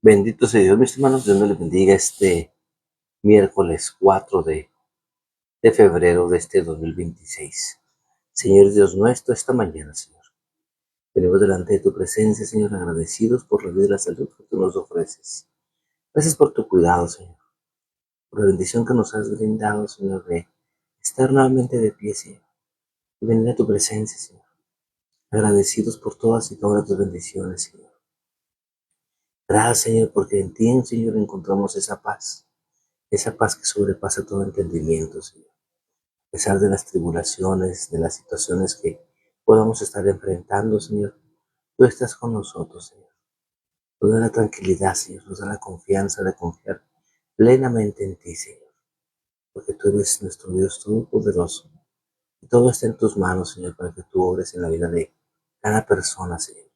Bendito sea Dios, mis hermanos. Dios nos les bendiga este miércoles 4 de febrero de este 2026. Señor Dios nuestro, esta mañana, Señor, venimos delante de tu presencia, Señor, agradecidos por la vida y la salud que tú nos ofreces. Gracias por tu cuidado, Señor, por la bendición que nos has brindado, Señor, de estar nuevamente de pie, Señor, y venir a tu presencia, Señor. Agradecidos por todas y todas tus bendiciones, Señor. Gracias, Señor, porque en ti, Señor, encontramos esa paz que sobrepasa todo entendimiento, Señor. A pesar de las tribulaciones, de las situaciones que podamos estar enfrentando, Señor, tú estás con nosotros, Señor. Nos da la tranquilidad, Señor, nos da la confianza de confiar plenamente en ti, Señor, porque tú eres nuestro Dios todopoderoso. Y todo está en tus manos, Señor, para que tú obres en la vida de cada persona, Señor,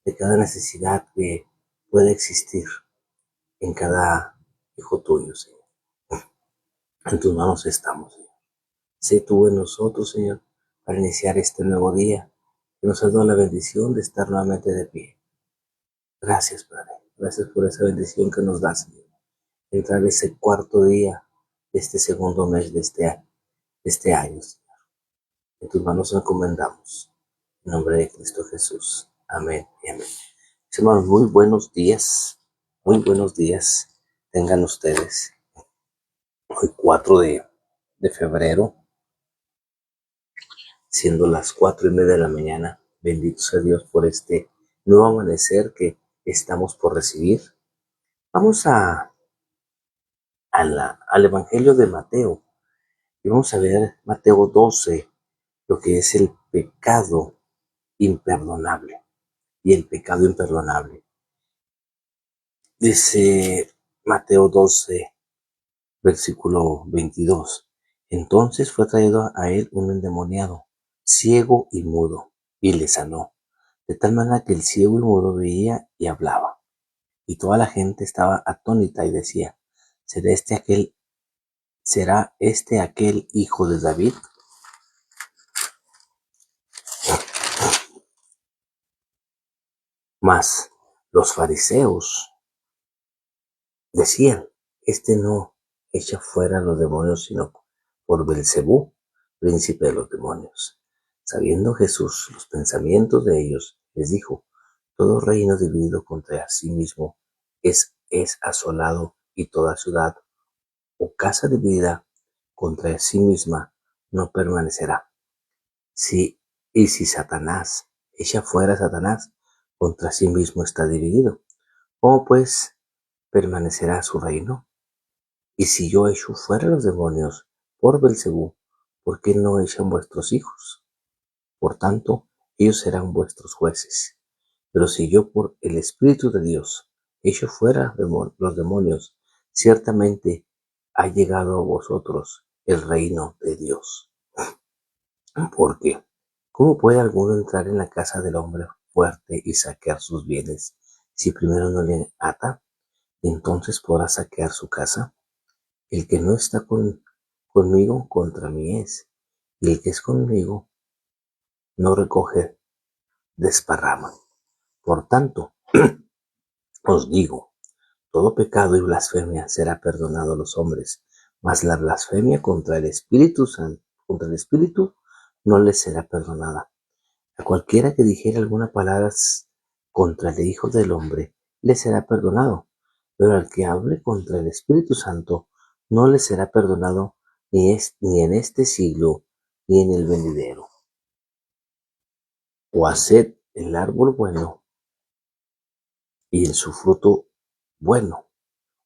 de cada necesidad que pueda existir en cada hijo tuyo, Señor. En tus manos estamos, Señor. Sé tú en nosotros, Señor, para iniciar este nuevo día, que nos has dado la bendición de estar nuevamente de pie. Gracias, Padre. Gracias por esa bendición que nos das, Señor. Entrar ese cuarto día de este segundo mes de este año, Señor. En tus manos nos encomendamos. En nombre de Cristo Jesús. Amén y amén. Mis hermanos, muy buenos días. Muy buenos días tengan ustedes. Hoy 4 de febrero. Siendo las 4:30 de la mañana. Bendito sea Dios por este nuevo amanecer que estamos por recibir. Vamos al Evangelio de Mateo y vamos a ver Mateo 12, lo que es el pecado imperdonable y el pecado imperdonable. Dice Mateo 12, versículo 22. Entonces fue traído a él un endemoniado, ciego y mudo, y le sanó. De tal manera que el ciego y mudo veía y hablaba. Y toda la gente estaba atónita y decía, ¿será este aquel hijo de David? Mas los fariseos decían, este no echa fuera a los demonios, sino por Belcebú, príncipe de los demonios. Sabiendo Jesús los pensamientos de ellos, les dijo, todo reino dividido contra sí mismo es asolado, y toda ciudad o casa dividida contra sí misma no permanecerá. Si Satanás echa fuera a Satanás, contra sí mismo está dividido. ¿Cómo pues permanecerá su reino? Y si yo echo fuera a los demonios por Belcebú, ¿por qué no echan vuestros hijos? Por tanto, ellos serán vuestros jueces. Pero si yo por el Espíritu de Dios echo fuera los demonios, ciertamente ha llegado a vosotros el reino de Dios. Porque, ¿cómo puede alguno entrar en la casa del hombre fuerte y saquear sus bienes si primero no le ata? Entonces podrá saquear su casa. El que no está conmigo contra mí es, y el que es conmigo no recoge, desparrama. Por tanto, os digo, todo pecado y blasfemia será perdonado a los hombres, mas la blasfemia contra el Espíritu no les será perdonada. A cualquiera que dijere alguna palabra contra el Hijo del Hombre, le será perdonado, pero al que hable contra el Espíritu Santo, no le será perdonado ni en este siglo, ni en el venidero. O haced el árbol bueno y en su fruto bueno,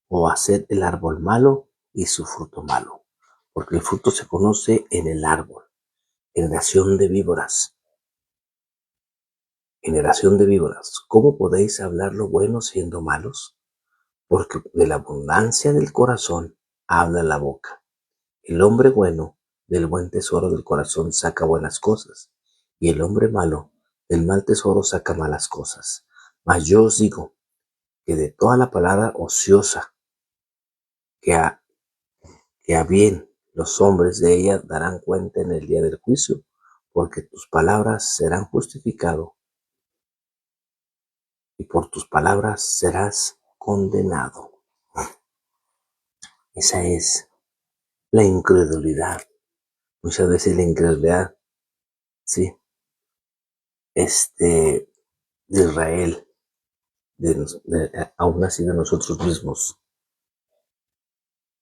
o haced el árbol malo y su fruto malo, porque el fruto se conoce en el árbol. Generación de víboras, ¿cómo podéis hablar lo bueno siendo malos? Porque de la abundancia del corazón habla la boca. El hombre bueno del buen tesoro del corazón saca buenas cosas, y el hombre malo del mal tesoro saca malas cosas. Mas yo os digo que de toda la palabra ociosa que a bien los hombres de ella darán cuenta en el día del juicio, porque tus palabras serán justificado y por tus palabras serás condenado. Esa es la incredulidad. Muchas veces la incredulidad, sí, de Israel, aún así de nosotros mismos,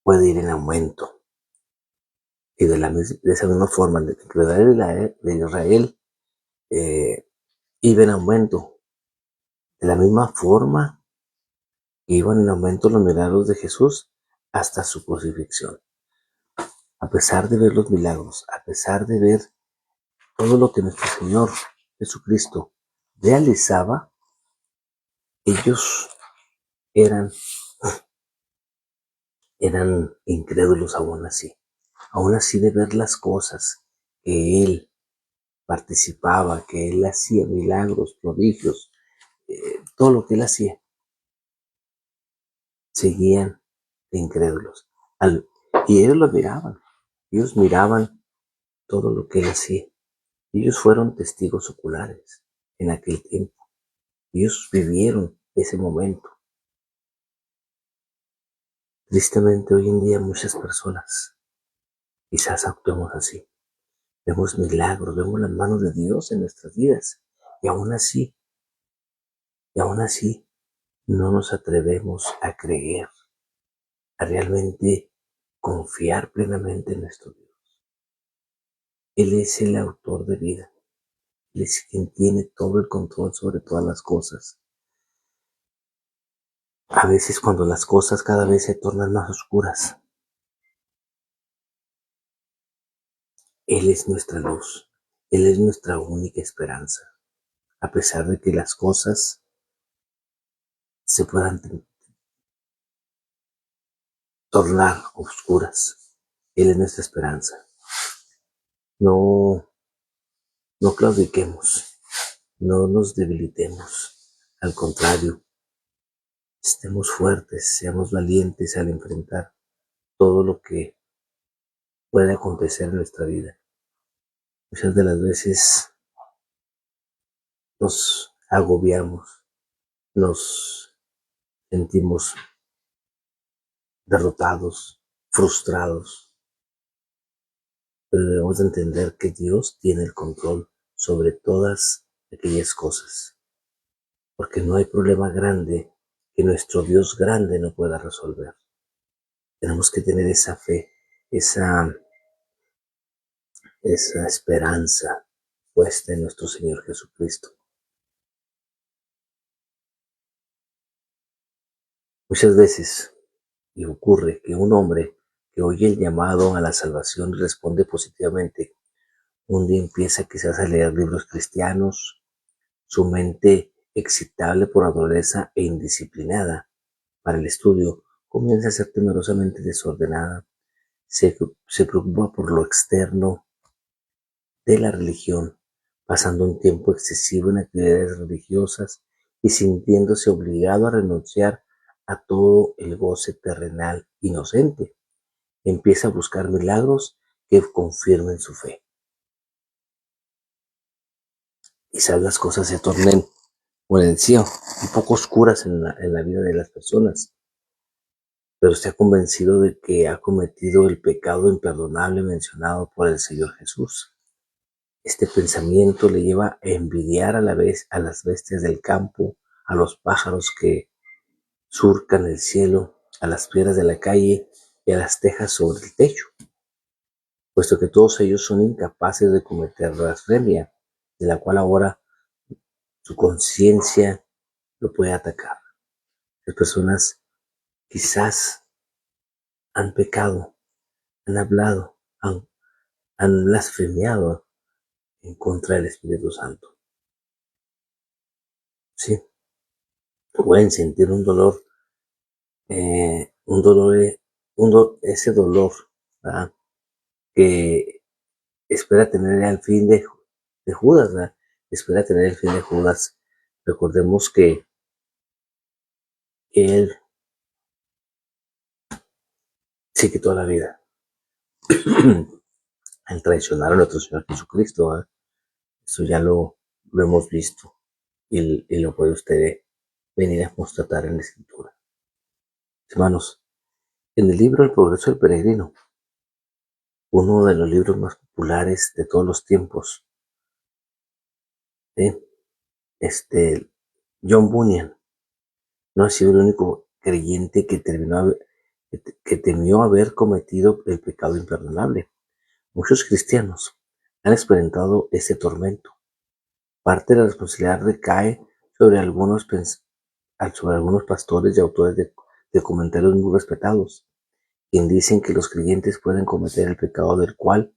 puede ir en aumento. Y de esa misma forma, la incredulidad de Israel iba en aumento. De la misma forma, iban en aumento los milagros de Jesús hasta su crucifixión. A pesar de ver los milagros, a pesar de ver todo lo que nuestro Señor Jesucristo realizaba, ellos eran incrédulos aún así de ver las cosas que Él participaba, que Él hacía milagros, prodigios, todo lo que Él hacía, seguían de incrédulos. Y ellos lo miraban, ellos miraban todo lo que Él hacía. Ellos fueron testigos oculares en aquel tiempo. Ellos vivieron ese momento. Tristemente hoy en día muchas personas quizás actuamos así. Vemos milagros, vemos las manos de Dios en nuestras vidas y aún así no nos atrevemos a creer, a realmente confiar plenamente en nuestro Dios. Él es el autor de vida. Él es quien tiene todo el control sobre todas las cosas. A veces cuando las cosas cada vez se tornan más oscuras, Él es nuestra luz. Él es nuestra única esperanza. A pesar de que las cosas se puedan tornar oscuras, Él es nuestra esperanza. No claudiquemos, no nos debilitemos. Al contrario, estemos fuertes, seamos valientes al enfrentar todo lo que puede acontecer en nuestra vida. Muchas de las veces nos agobiamos, nos sentimos derrotados, frustrados, pero debemos de entender que Dios tiene el control sobre todas aquellas cosas, porque no hay problema grande que nuestro Dios grande no pueda resolver. Tenemos que tener esa fe, esa esperanza puesta en nuestro Señor Jesucristo. Muchas veces y ocurre que un hombre que oye el llamado a la salvación y responde positivamente, un día empieza quizás a leer libros cristianos, su mente excitable por naturaleza e indisciplinada para el estudio comienza a ser temerosamente desordenada, se preocupa por lo externo de la religión, pasando un tiempo excesivo en actividades religiosas y sintiéndose obligado a renunciar a todo el goce terrenal inocente. Empieza a buscar milagros que confirmen su fe. Quizás las cosas se tornen, como les decía, un poco oscuras en la vida de las personas, pero está convencido de que ha cometido el pecado imperdonable mencionado por el Señor Jesús. Este pensamiento le lleva a envidiar a la vez a las bestias del campo, a los pájaros que surcan el cielo, a las piedras de la calle y a las tejas sobre el techo, puesto que todos ellos son incapaces de cometer blasfemia, de la cual ahora su conciencia lo puede atacar. Las personas quizás han pecado, han hablado, han blasfemiado en contra del Espíritu Santo. Sí, pueden sentir un dolor, ese dolor, ¿verdad?, que espera tener el fin de Judas, ¿verdad? Espera tener el fin de Judas. Recordemos que él se quitó la vida al traicionar a nuestro Señor Jesucristo, ¿verdad? Eso ya lo hemos visto y lo puede usted venir a constatar en la Escritura. Hermanos, en el libro El progreso del peregrino, uno de los libros más populares de todos los tiempos, ¿eh? John Bunyan no ha sido el único creyente que temió haber cometido el pecado imperdonable. Muchos cristianos han experimentado ese tormento. Parte de la responsabilidad recae sobre algunos pastores y autores de comentarios muy respetados, quienes dicen que los creyentes pueden cometer el pecado del cual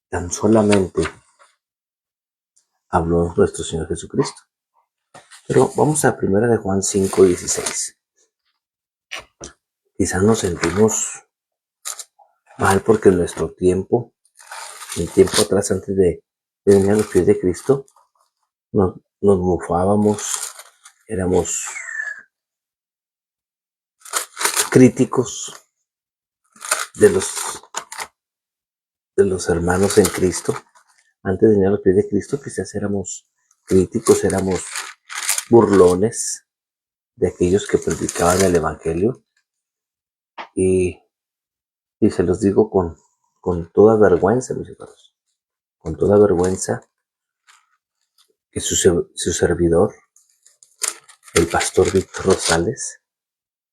tan solamente habló nuestro Señor Jesucristo. Pero vamos a 1 de Juan 5:16. Quizás nos sentimos mal porque en nuestro tiempo, en tiempo atrás, antes de venir a los pies de Cristo, nos mofábamos, éramos críticos de los hermanos en Cristo. Antes de venir a los pies de Cristo, quizás éramos críticos, éramos burlones de aquellos que predicaban el Evangelio. Y se los digo con toda vergüenza, mis hermanos, con toda vergüenza, que su servidor, el pastor Víctor Rosales,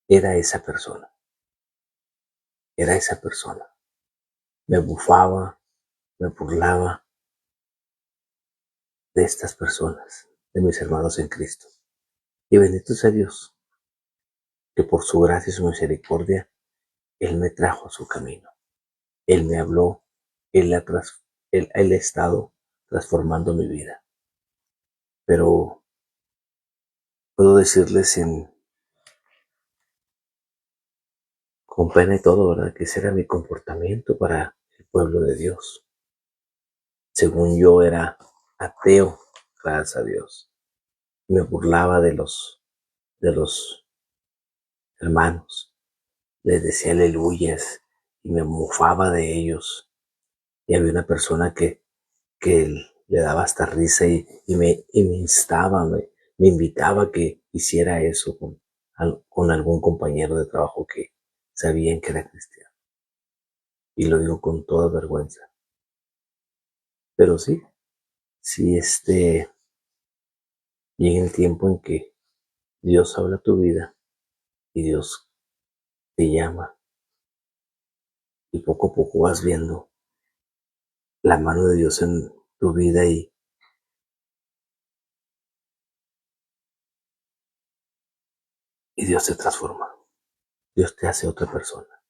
era esa persona. Era esa persona. Me bufaba, me burlaba de estas personas, de mis hermanos en Cristo. Y bendito sea Dios, que por su gracia y su misericordia, Él me trajo a su camino. Él me habló, Él ha estado transformando mi vida. Pero puedo decirles con pena y todo, ¿verdad?, que ese era mi comportamiento para el pueblo de Dios. Según yo era ateo, gracias a Dios. Me burlaba de los hermanos. Les decía aleluyas y me mofaba de ellos. Y había una persona que le daba hasta risa y me instaba, me invitaba a que hiciera eso con algún compañero de trabajo que sabían que era cristiano. Y lo digo con toda vergüenza. Pero sí llega el tiempo en que Dios habla tu vida y Dios te llama y poco a poco vas viendo la mano de Dios en tu vida y Dios te transforma. Dios te hace otra persona.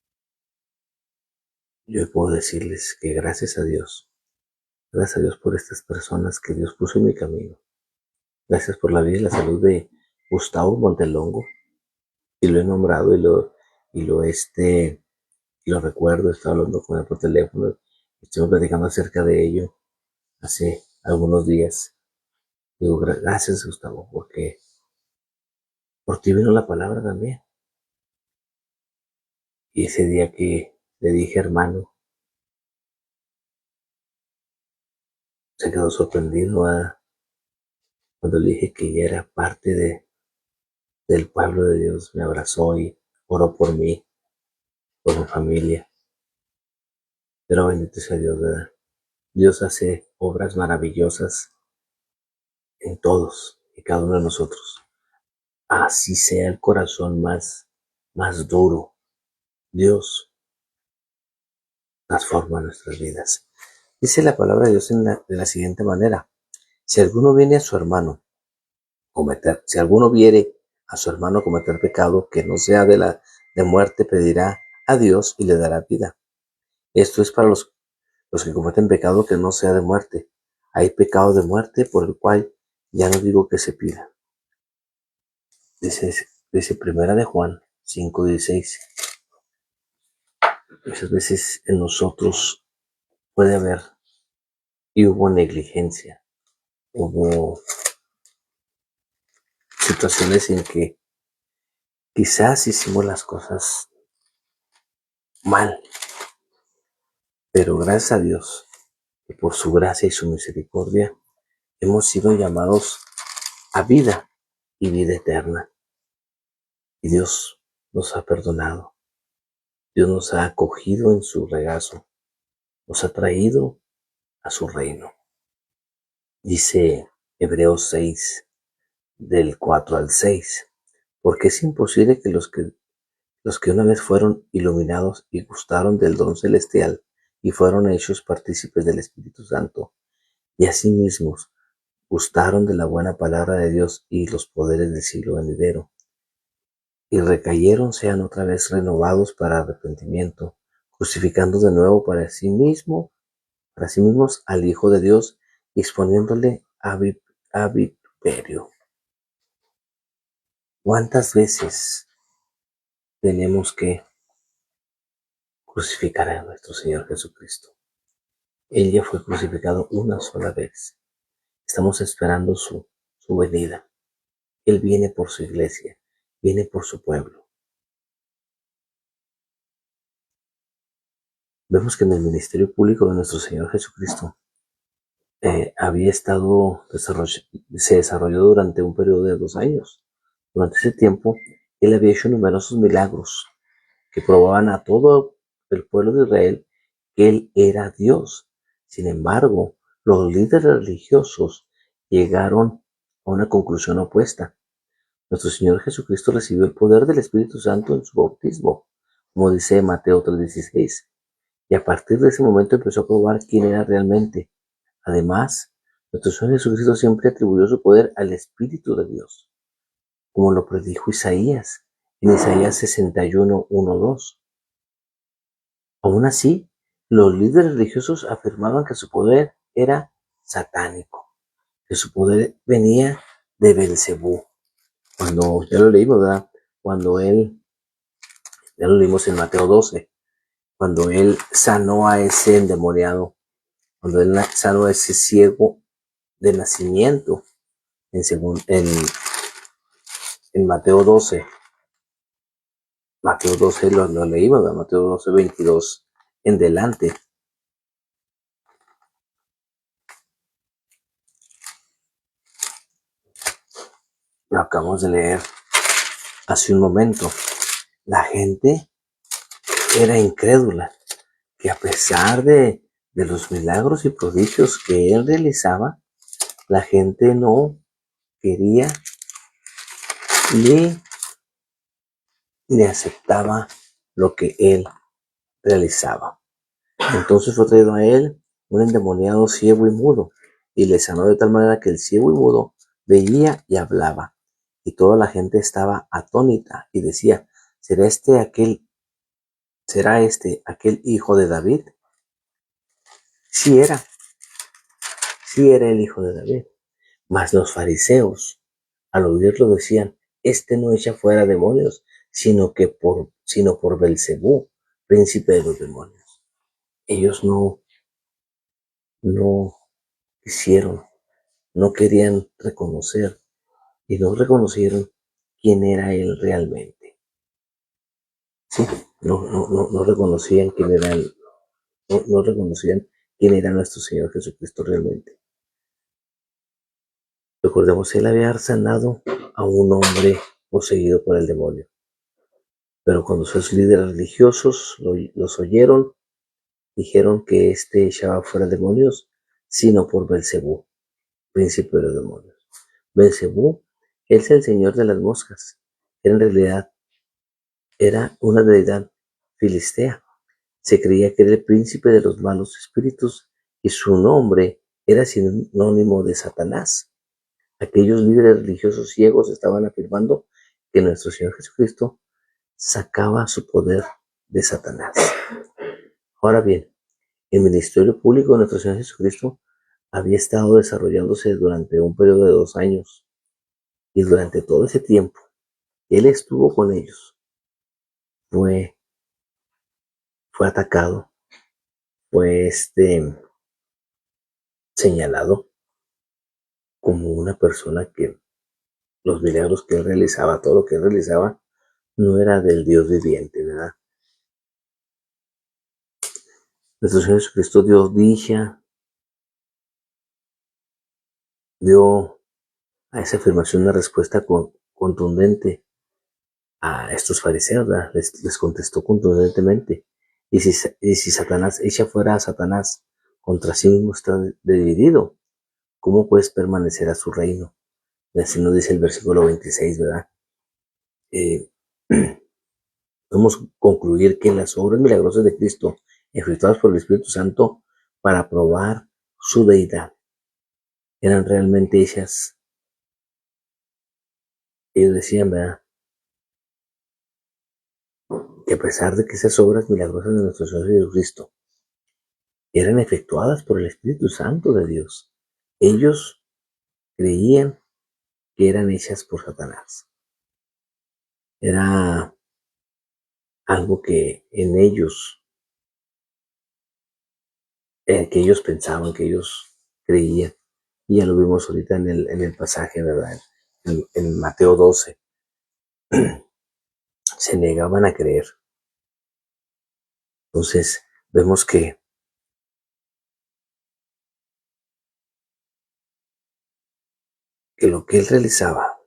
Yo puedo decirles que gracias a Dios por estas personas que Dios puso en mi camino. Gracias por la vida y la salud de Gustavo Montelongo. Y lo he nombrado lo recuerdo, estaba hablando con él por teléfono, estuvimos platicando acerca de ello hace algunos días. Digo, gracias Gustavo, porque por ti vino la palabra también. Y ese día que le dije hermano, se quedó sorprendido cuando le dije que ya era parte del pueblo de Dios. Me abrazó y oró por mí, por mi familia. Pero bendito sea Dios, ¿verdad? Dios hace obras maravillosas en todos y cada uno de nosotros. Así sea el corazón más duro, Dios transforma nuestras vidas. Dice la palabra de Dios de la siguiente manera: si alguno viene a su hermano si alguno viere a su hermano cometer pecado que no sea de muerte, pedirá a Dios y le dará vida. Esto es para los que cometen pecado que no sea de muerte. Hay pecado de muerte por el cual ya no digo que se pida. Dice 1 de Juan 5:16. Muchas veces en nosotros puede haber y hubo negligencia, hubo situaciones en que quizás hicimos las cosas mal, pero gracias a Dios que por su gracia y su misericordia hemos sido llamados a vida y vida eterna. Y Dios nos ha perdonado. Dios nos ha acogido en su regazo, nos ha traído a su reino. Dice Hebreos 6, del 4 al 6, porque es imposible que los que una vez fueron iluminados y gustaron del don celestial y fueron hechos partícipes del Espíritu Santo, y asimismo gustaron de la buena palabra de Dios y los poderes del siglo venidero, y recayeron, sean otra vez renovados para arrepentimiento, crucificando de nuevo para sí mismos al Hijo de Dios, y exponiéndole a vituperio. ¿Cuántas veces tenemos que crucificar a nuestro Señor Jesucristo? Él ya fue crucificado una sola vez. Estamos esperando su venida. Él viene por su iglesia, viene por su pueblo. Vemos que en el ministerio público de nuestro Señor Jesucristo se desarrolló durante un periodo de 2 años. Durante ese tiempo, Él había hecho numerosos milagros que probaban a todo el pueblo de Israel que Él era Dios. Sin embargo, los líderes religiosos llegaron a una conclusión opuesta. Nuestro Señor Jesucristo recibió el poder del Espíritu Santo en su bautismo, como dice Mateo 3:16, y a partir de ese momento empezó a probar quién era realmente. Además, nuestro Señor Jesucristo siempre atribuyó su poder al Espíritu de Dios, como lo predijo Isaías, en Isaías 61, 1, 2. Aún así, los líderes religiosos afirmaban que su poder era satánico, que su poder venía de Belcebú. Cuando ya lo leímos, ¿verdad? Ya lo leímos en Mateo 12, cuando él sanó a ese endemoniado, cuando él sanó a ese ciego de nacimiento, en Mateo 12 lo leímos, ¿verdad? Mateo 12, 22 en delante. Lo acabamos de leer hace un momento. La gente era incrédula, que a pesar de los milagros y prodigios que él realizaba, la gente no quería ni aceptaba lo que él realizaba. Entonces fue traído a él un endemoniado ciego y mudo, y le sanó de tal manera que el ciego y mudo veía y hablaba. Y toda la gente estaba atónita y decía, ¿será este aquel hijo de David? Sí era el hijo de David. Mas los fariseos, al oírlo, decían, este no echa fuera demonios, sino por Belcebú, príncipe de los demonios. Ellos no quisieron, no querían reconocer y no reconocieron quién era él realmente. Sí, no reconocían quién era él, no reconocían quién era nuestro Señor Jesucristo realmente. Recordemos, él había sanado a un hombre poseído por el demonio. Pero cuando sus líderes religiosos los oyeron, dijeron que éste echaba fuera demonios, sino por Belcebú, príncipe de los demonios. Belcebú es el señor de las moscas. En realidad era una deidad filistea. Se creía que era el príncipe de los malos espíritus y su nombre era sinónimo de Satanás. Aquellos líderes religiosos ciegos estaban afirmando que nuestro Señor Jesucristo sacaba su poder de Satanás. Ahora bien, el ministerio público de nuestro Señor Jesucristo había estado desarrollándose durante un periodo de 2 años, y durante todo ese tiempo Él estuvo con ellos. Fue atacado, fue señalado como una persona que los milagros que Él realizaba, todo lo que Él realizaba, no era del Dios viviente, ¿verdad? Nuestro Señor Jesucristo dio a esa afirmación una respuesta contundente a estos fariseos, ¿verdad? Les contestó contundentemente. Y si Satanás echa fuera a Satanás, contra sí mismo está dividido. ¿Cómo puedes permanecer a su reino? Y así nos dice el versículo 26, ¿verdad? Eh, Podemos concluir que las obras milagrosas de Cristo, efectuadas por el Espíritu Santo para probar su deidad, eran realmente hechas. Ellos decían, ¿verdad?, que a pesar de que esas obras milagrosas de nuestro Señor Jesucristo eran efectuadas por el Espíritu Santo de Dios, ellos creían que eran hechas por Satanás. Era algo que en ellos, que ellos pensaban, que ellos creían. Y ya lo vimos ahorita en el pasaje, ¿verdad? En Mateo 12. Se negaban a creer. Entonces, vemos que lo que él realizaba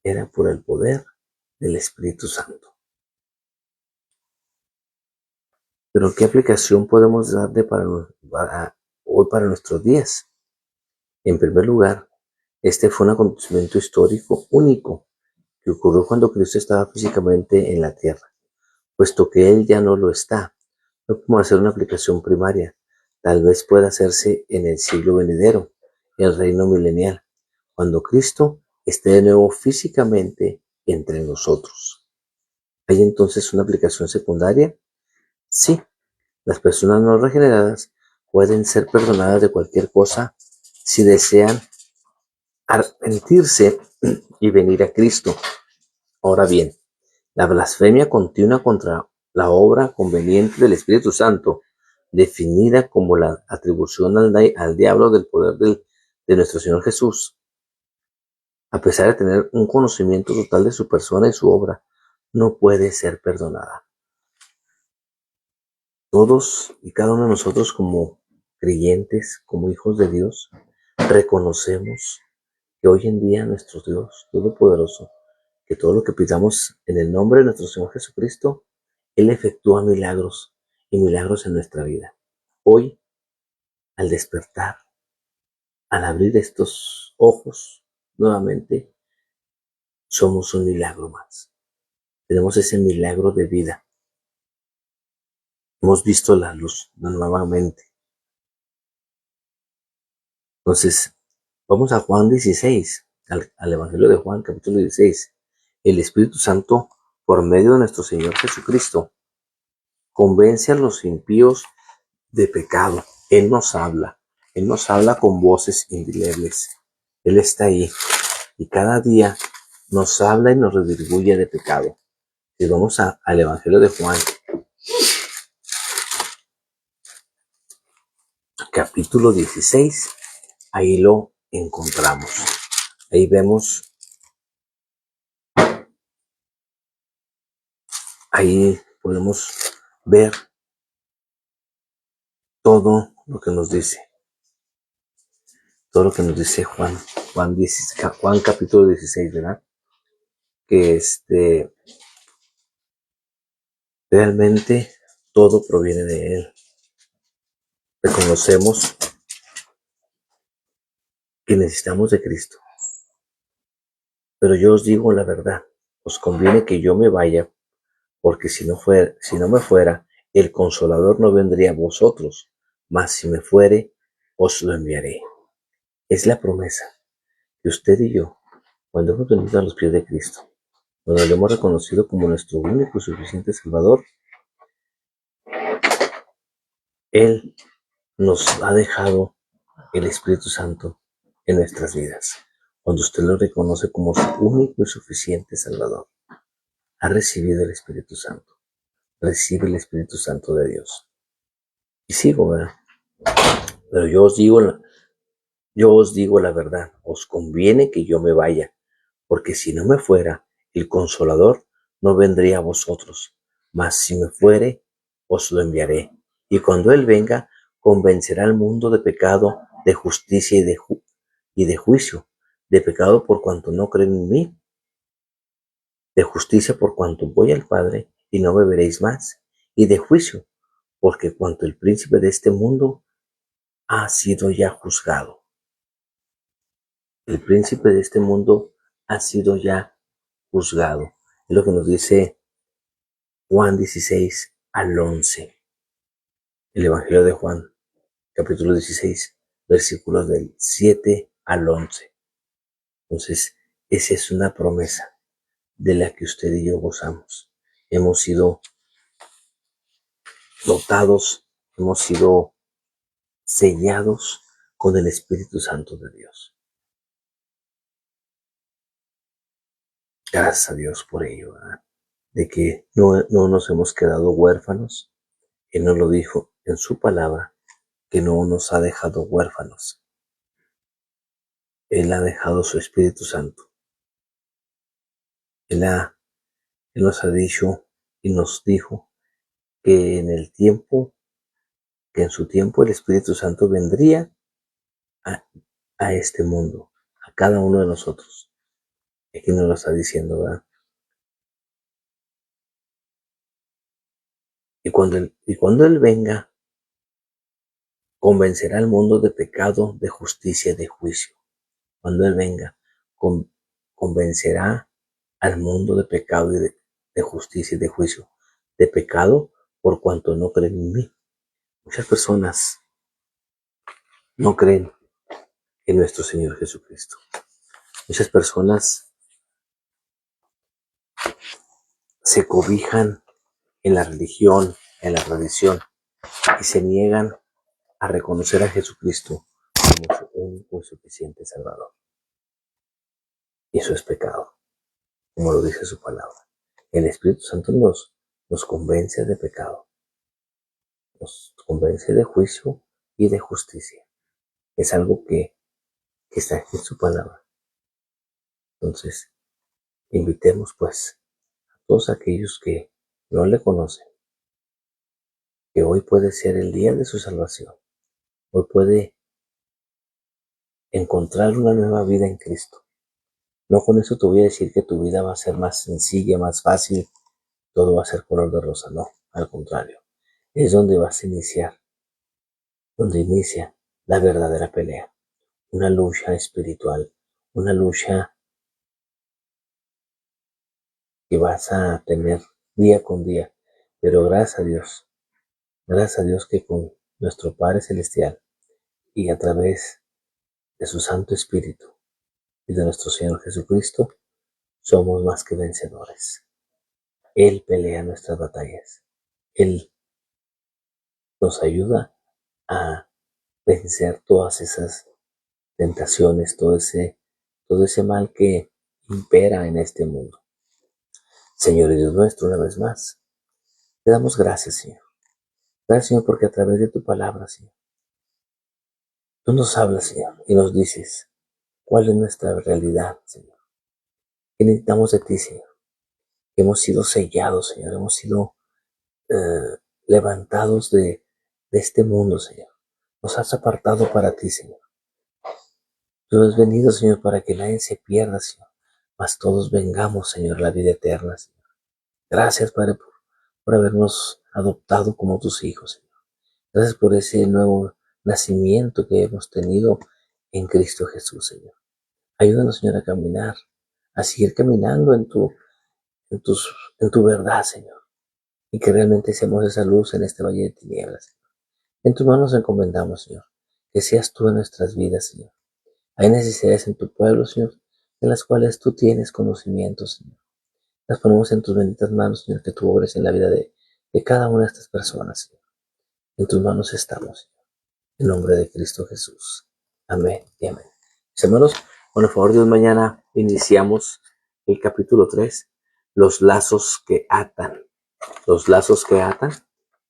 era por el poder del Espíritu Santo. Pero ¿qué aplicación podemos darle hoy para nuestros días? En primer lugar, este fue un acontecimiento histórico único que ocurrió cuando Cristo estaba físicamente en la tierra. Puesto que Él ya no lo está, no podemos hacer una aplicación primaria. Tal vez pueda hacerse en el siglo venidero, el reino milenial, cuando Cristo esté de nuevo físicamente entre nosotros. ¿Hay entonces una aplicación secundaria? Sí, las personas no regeneradas pueden ser perdonadas de cualquier cosa si desean arrepentirse y venir a Cristo. Ahora bien, la blasfemia continua contra la obra conveniente del Espíritu Santo, definida como la atribución al diablo del poder de nuestro Señor Jesús, a pesar de tener un conocimiento total de su persona y su obra, no puede ser perdonada. Todos y cada uno de nosotros como creyentes, como hijos de Dios, reconocemos que hoy en día nuestro Dios Todopoderoso, que todo lo que pidamos en el nombre de nuestro Señor Jesucristo, Él efectúa milagros y milagros en nuestra vida. Hoy, al despertar, al abrir estos ojos nuevamente, somos un milagro más. Tenemos ese milagro de vida. Hemos visto la luz nuevamente. Entonces, vamos a Juan 16, al Evangelio de Juan, capítulo 16. El Espíritu Santo, por medio de nuestro Señor Jesucristo, convence a los impíos de pecado. Él nos habla con voces indelebles. Él está ahí y cada día nos habla y nos redarguye de pecado. Y vamos al Evangelio de Juan, capítulo 16, ahí lo encontramos. Ahí vemos, ahí podemos ver todo lo que nos dice. Todo lo que nos dice Juan capítulo 16, ¿verdad? Que realmente todo proviene de Él. Reconocemos que necesitamos de Cristo. Pero yo os digo la verdad, os conviene que yo me vaya, porque si no me fuera, el Consolador no vendría a vosotros, mas si me fuere, os lo enviaré. Es la promesa que usted y yo, cuando hemos venido a los pies de Cristo, cuando lo hemos reconocido como nuestro único y suficiente Salvador, Él nos ha dejado el Espíritu Santo en nuestras vidas. Cuando usted lo reconoce como su único y suficiente Salvador, ha recibido el Espíritu Santo. Recibe el Espíritu Santo de Dios. Y sigo, ¿verdad? Pero yo os digo la verdad, os conviene que yo me vaya, porque si no me fuera, el Consolador no vendría a vosotros, mas si me fuere, os lo enviaré. Y cuando Él venga, convencerá al mundo de pecado, de justicia y de juicio. De pecado por cuanto no creen en mí, de justicia por cuanto voy al Padre y no beberéis más, y de juicio, porque cuanto el príncipe de este mundo ha sido ya juzgado. El príncipe de este mundo ha sido ya juzgado. Es lo que nos dice Juan 16 al 11. El Evangelio de Juan, capítulo 16, versículos del 7 al 11. Entonces, esa es una promesa de la que usted y yo gozamos. Hemos sido dotados, hemos sido sellados con el Espíritu Santo de Dios. Gracias a Dios por ello, ¿verdad? De que no nos hemos quedado huérfanos. Él nos lo dijo en su palabra, que no nos ha dejado huérfanos. Él ha dejado su Espíritu Santo. Él nos ha dicho y nos dijo que en su tiempo el Espíritu Santo vendría a este mundo, a cada uno de nosotros. Aquí nos lo está diciendo, ¿verdad? Y cuando Él venga, convencerá al mundo de pecado, de justicia y de juicio. Cuando Él venga, convencerá al mundo de pecado y de justicia y de juicio. De pecado por cuanto no creen en mí. Muchas personas no creen en nuestro Señor Jesucristo. Muchas personas se cobijan en la religión, en la tradición, y se niegan a reconocer a Jesucristo como su único y suficiente Salvador. Y eso es pecado, como lo dice su palabra. El Espíritu Santo nos convence de pecado, nos convence de juicio y de justicia. Es algo que está en su palabra. Entonces, invitemos pues a todos aquellos que no le conocen, que hoy puede ser el día de su salvación. Hoy puede encontrar una nueva vida en Cristo. No con eso te voy a decir que tu vida va a ser más sencilla, más fácil, todo va a ser color de rosa. No, al contrario. Es donde vas a iniciar, donde inicia la verdadera pelea. Una lucha espiritual, una lucha que vas a tener día con día. Pero gracias a Dios que con nuestro Padre Celestial y a través de su Santo Espíritu y de nuestro Señor Jesucristo, somos más que vencedores. Él pelea nuestras batallas. Él nos ayuda a vencer todas esas tentaciones, todo ese mal que impera en este mundo. Señor y Dios nuestro, una vez más, te damos gracias, Señor. Gracias, Señor, porque a través de tu palabra, Señor, tú nos hablas, Señor, y nos dices cuál es nuestra realidad, Señor. ¿Qué necesitamos de ti, Señor? Hemos sido sellados, Señor, hemos sido levantados de este mundo, Señor. Nos has apartado para ti, Señor. Tú has venido, Señor, para que nadie se pierda, Señor, mas todos vengamos, Señor, a la vida eterna, Señor. Gracias, Padre, por habernos adoptado como tus hijos, Señor. Gracias por ese nuevo nacimiento que hemos tenido en Cristo Jesús, Señor. Ayúdanos, Señor, a caminar, a seguir caminando en tu verdad, Señor. Y que realmente seamos esa luz en este valle de tinieblas, Señor. En tus manos nos encomendamos, Señor. Que seas tú en nuestras vidas, Señor. Hay necesidades en tu pueblo, Señor, de las cuales tú tienes conocimiento, Señor. Las ponemos en tus benditas manos, Señor, que tú obres en la vida de cada una de estas personas, Señor. En tus manos estamos, Señor. En nombre de Cristo Jesús. Amén y amén. Mis hermanos, con el favor de Dios, mañana iniciamos el capítulo 3, los lazos que atan. Los lazos que atan.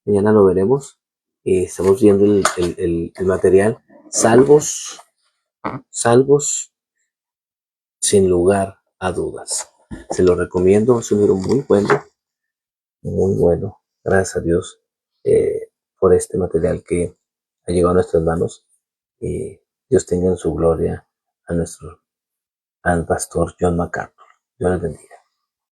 Mañana lo veremos. Estamos viendo el material. Salvos sin lugar a dudas. Se lo recomiendo. Es un libro muy bueno. Muy bueno. Gracias a Dios por este material que ha llegado a nuestras manos. Dios tenga en su gloria al pastor John MacArthur. Dios les bendiga.